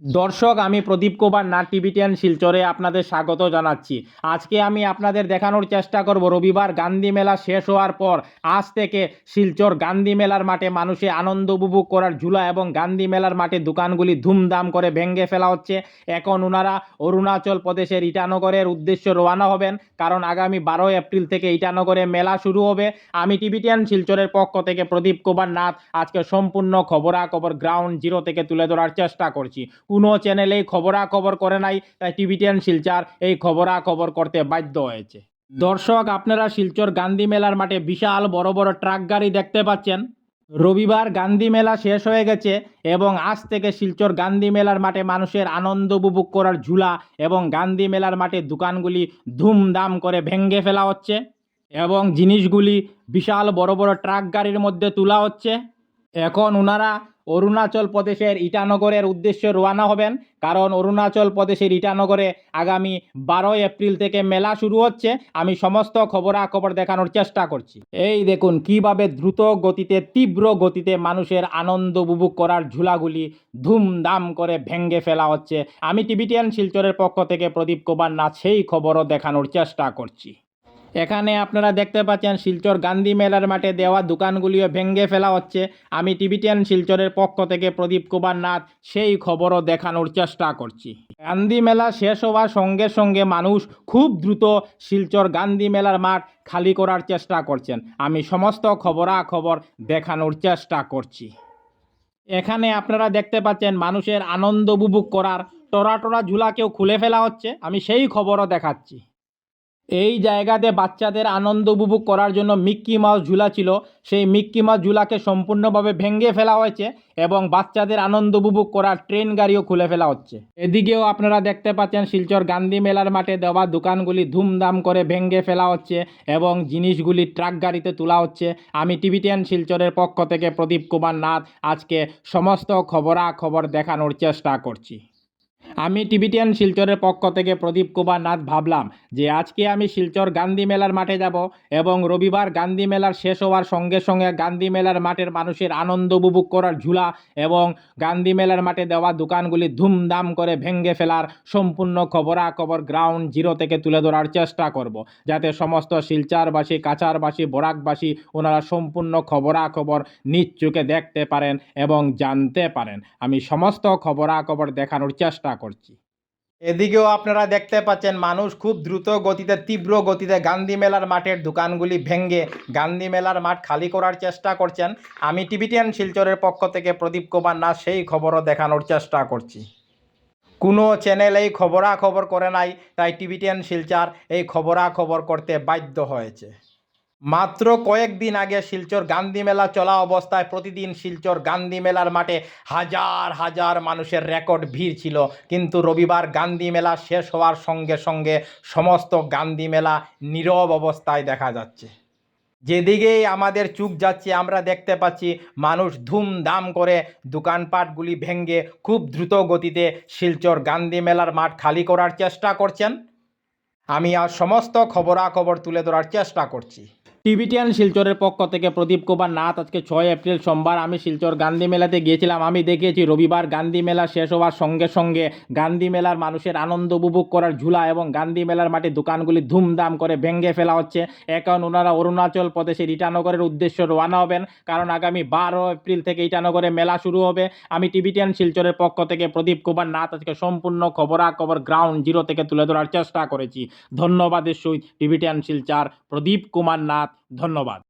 দর্শক, আমি প্রদীপ কুমার নাথ টিভিটিয়ান শিলচরে আপনাদের স্বাগত জানাচ্ছি। আজকে আমি আপনাদের দেখানোর চেষ্টা করব রবিবার গান্ধী মেলা শেষ হওয়ার পর আজ থেকে শিলচর গান্ধী মেলার মাঠে মানুষে আনন্দ উপভোগ করার ঝুলা এবং গান্ধী মেলার মাঠে দোকানগুলি ধুমধাম করে ভেঙে ফেলা হচ্ছে। এখন ওনারা অরুণাচল প্রদেশের ইটানগরের উদ্দেশ্যে রওনা হবেন, কারণ আগামী 12 এপ্রিল থেকে ইটানগরে মেলা শুরু হবে। আমি টিভিটিয়ান শিলচরের পক্ষ থেকে প্রদীপ কুমার নাথ আজকে সম্পূর্ণ খবরাখবর গ্রাউন্ড জিরো থেকে তুলে ধরার চেষ্টা করছি। কোনো চ্যানেলেই খবরাখবর করে নাই, তাই টিভিটিয়ান শিলচর এই খবরাখবর করতে বাধ্য হয়েছে। দর্শক, আপনারা শিলচর গান্ধী মেলার মাঠে বিশাল বড় বড় ট্রাক গাড়ি দেখতে পাচ্ছেন। রবিবার গান্ধী মেলা শেষ হয়ে গেছে এবং আজ থেকে শিলচর গান্ধী মেলার মাঠে মানুষের আনন্দ উপভোগ করার ঝুলা এবং গান্ধী মেলার মাঠে দোকানগুলি ধুমধাম করে ভেঙে ফেলা হচ্ছে এবং জিনিসগুলি বিশাল বড় বড় ট্রাক গাড়ির মধ্যে তোলা হচ্ছে। এখন ওনারা অরুণাচল প্রদেশের ইটানগরের উদ্দেশ্যে রওনা হবেন, কারণ অরুণাচল প্রদেশের ইটানগরে আগামী 12 এপ্রিল থেকে মেলা শুরু হচ্ছে। আমি সমস্ত খবরাখবর দেখানোর চেষ্টা করছি। এই দেখুন কিভাবে দ্রুত গতিতে তীব্র গতিতে মানুষের আনন্দ উপভোগ করার ঝুলাগুলি ধুমধাম করে ভেঙে ফেলা হচ্ছে। আমি টিভিটিয়ান শিলচরের পক্ষ থেকে প্রদীপ কুমার নাথ সেই খবরও দেখানোর চেষ্টা করছি। এখানে আপনারা দেখতে পাচ্ছেন শিলচর গান্ধী মেলার মাঠে দেওয়া দোকানগুলিও ভেঙে ফেলা হচ্ছে। আমি টিভিটিয়ান শিলচরের পক্ষ থেকে প্রদীপ কুমার নাথ সেই খবরও দেখানোর চেষ্টা করছি। গান্ধী মেলা শেষ হওয়ার সঙ্গে সঙ্গে মানুষ খুব দ্রুত শিলচর গান্ধী মেলার মাঠ খালি করার চেষ্টা করছেন। আমি সমস্ত খবরাখবর দেখানোর চেষ্টা করছি। এখানে আপনারা দেখতে পাচ্ছেন মানুষের আনন্দ উপভোগ করার টরা ঝুলাকেও খুলে ফেলা হচ্ছে। আমি সেই খবরও দেখাচ্ছি। এই জায়গাতে বাচ্চাদের আনন্দ উপভোগ করার জন্য মিক্কি মাউস ঝুলা ছিল, সেই মিক্কি মাউস ঝুলাকে সম্পূর্ণভাবে ভেঙে ফেলা হয়েছে এবং বাচ্চাদের আনন্দ উপভোগ করার ট্রেন গাড়িও খুলে ফেলা হচ্ছে। এদিকেও আপনারা দেখতে পাচ্ছেন শিলচর গান্ধী মেলার মাঠে দেওয়া দোকানগুলি ধুমধাম করে ভেঙে ফেলা হচ্ছে এবং জিনিসগুলি ট্রাক গাড়িতে তোলা হচ্ছে। আমি টিভিটিয়ান শিলচরের পক্ষ থেকে প্রদীপ কুমার নাথ আজকে সমস্ত খবরাখবর দেখানোর চেষ্টা করছি। আমি টিভিটিয়ান শিলচরের পক্ষ থেকে প্রদীপ কুমার নাথ ভাবলাম যে আজকে আমি শিলচর গান্ধী মেলার মাঠে যাব এবং রবিবার গান্ধী মেলার শেষ হওয়ার সঙ্গে সঙ্গে গান্ধী মেলার মাঠের মানুষের আনন্দ উপভোগ করার ঝুলা এবং গান্ধী মেলার মাঠে দেওয়া দোকানগুলি ধুমধাম করে ভেঙে ফেলার সম্পূর্ণ খবরাখবর গ্রাউন্ড জিরো থেকে তুলে ধরার চেষ্টা করব, যাতে সমস্ত শিলচরবাসী, কাছারবাসী, বরাকবাসী ওনারা সম্পূর্ণ খবরাখবর নিজ চোখে দেখতে পারেন এবং জানতে পারেন। আমি সমস্ত খবরাখবর দেখানোর চেষ্টা করছি। এদিকেও আপনারা দেখতে পাচ্ছেন মানুষ খুব দ্রুত গতিতে তীব্র গতিতে গান্ধী মেলার মাঠের দোকানগুলি ভেঙে গান্ধী মেলার মাঠ খালি করার চেষ্টা করছেন। আমি টিভিটিয়ান শিলচরের পক্ষ থেকে প্রদীপ কুমার নাথ সেই খবরও দেখানোর চেষ্টা করছি। কোনো চ্যানেল এই খবরাখবর করে নাই, তাই টিভিটিয়ান শিলচর এই খবরাখবর করতে বাধ্য হয়েছে। মাত্র কয়েকদিন আগে শিলচর গান্ধী মেলা চলা অবস্থায় প্রতিদিন শিলচর গান্ধী মেলার মাঠে হাজার হাজার মানুষের রেকর্ড ভিড় ছিল, কিন্তু রবিবার গান্ধী মেলা শেষ হওয়ার সঙ্গে সঙ্গে সমস্ত গান্ধী মেলা নীরব অবস্থায় দেখা যাচ্ছে। যেদিকেই আমাদের চোখ যাচ্ছে আমরা দেখতে পাচ্ছি মানুষ ধুমধাম করে দোকানপাটগুলি ভেঙে খুব দ্রুত গতিতে শিলচর গান্ধী মেলার মাঠ খালি করার চেষ্টা করছেন। আমি আর সমস্ত খবরাখবর তুলে ধরার চেষ্টা করছি। টিভিটিয়ান শিলচরের পক্ষ থেকে প্রদীপ কুমার নাথ আজকে 6 এপ্রিল সোমবার আমি শিলচর গান্ধী মেলাতে গিয়েছিলাম। আমি দেখেছি রবিবার গান্ধী মেলা শেষ হওয়ার সঙ্গে সঙ্গে গান্ধী মেলার মানুষের আনন্দ উপভোগ করার ঝুলা এবং গান্ধী মেলার মাঠে দোকানগুলি ধুমধাম করে ভেঙে ফেলা হচ্ছে। এখন ওনারা অরুণাচল প্রদেশের ইটানগরের উদ্দেশ্যে রওনা হবেন, কারণ আগামী 12 এপ্রিল থেকে ইটানগরে মেলা শুরু হবে। আমি টিভিটিয়ান শিলচরের পক্ষ থেকে প্রদীপ কুমার নাথ আজকে সম্পূর্ণ খবরাখবর গ্রাউন্ড জিরো থেকে তুলে ধরার চেষ্টা করেছি। ধন্যবাদের সহিত টিভিটিয়ান শিলচর প্রদীপ কুমার নাথ। ধন্যবাদ।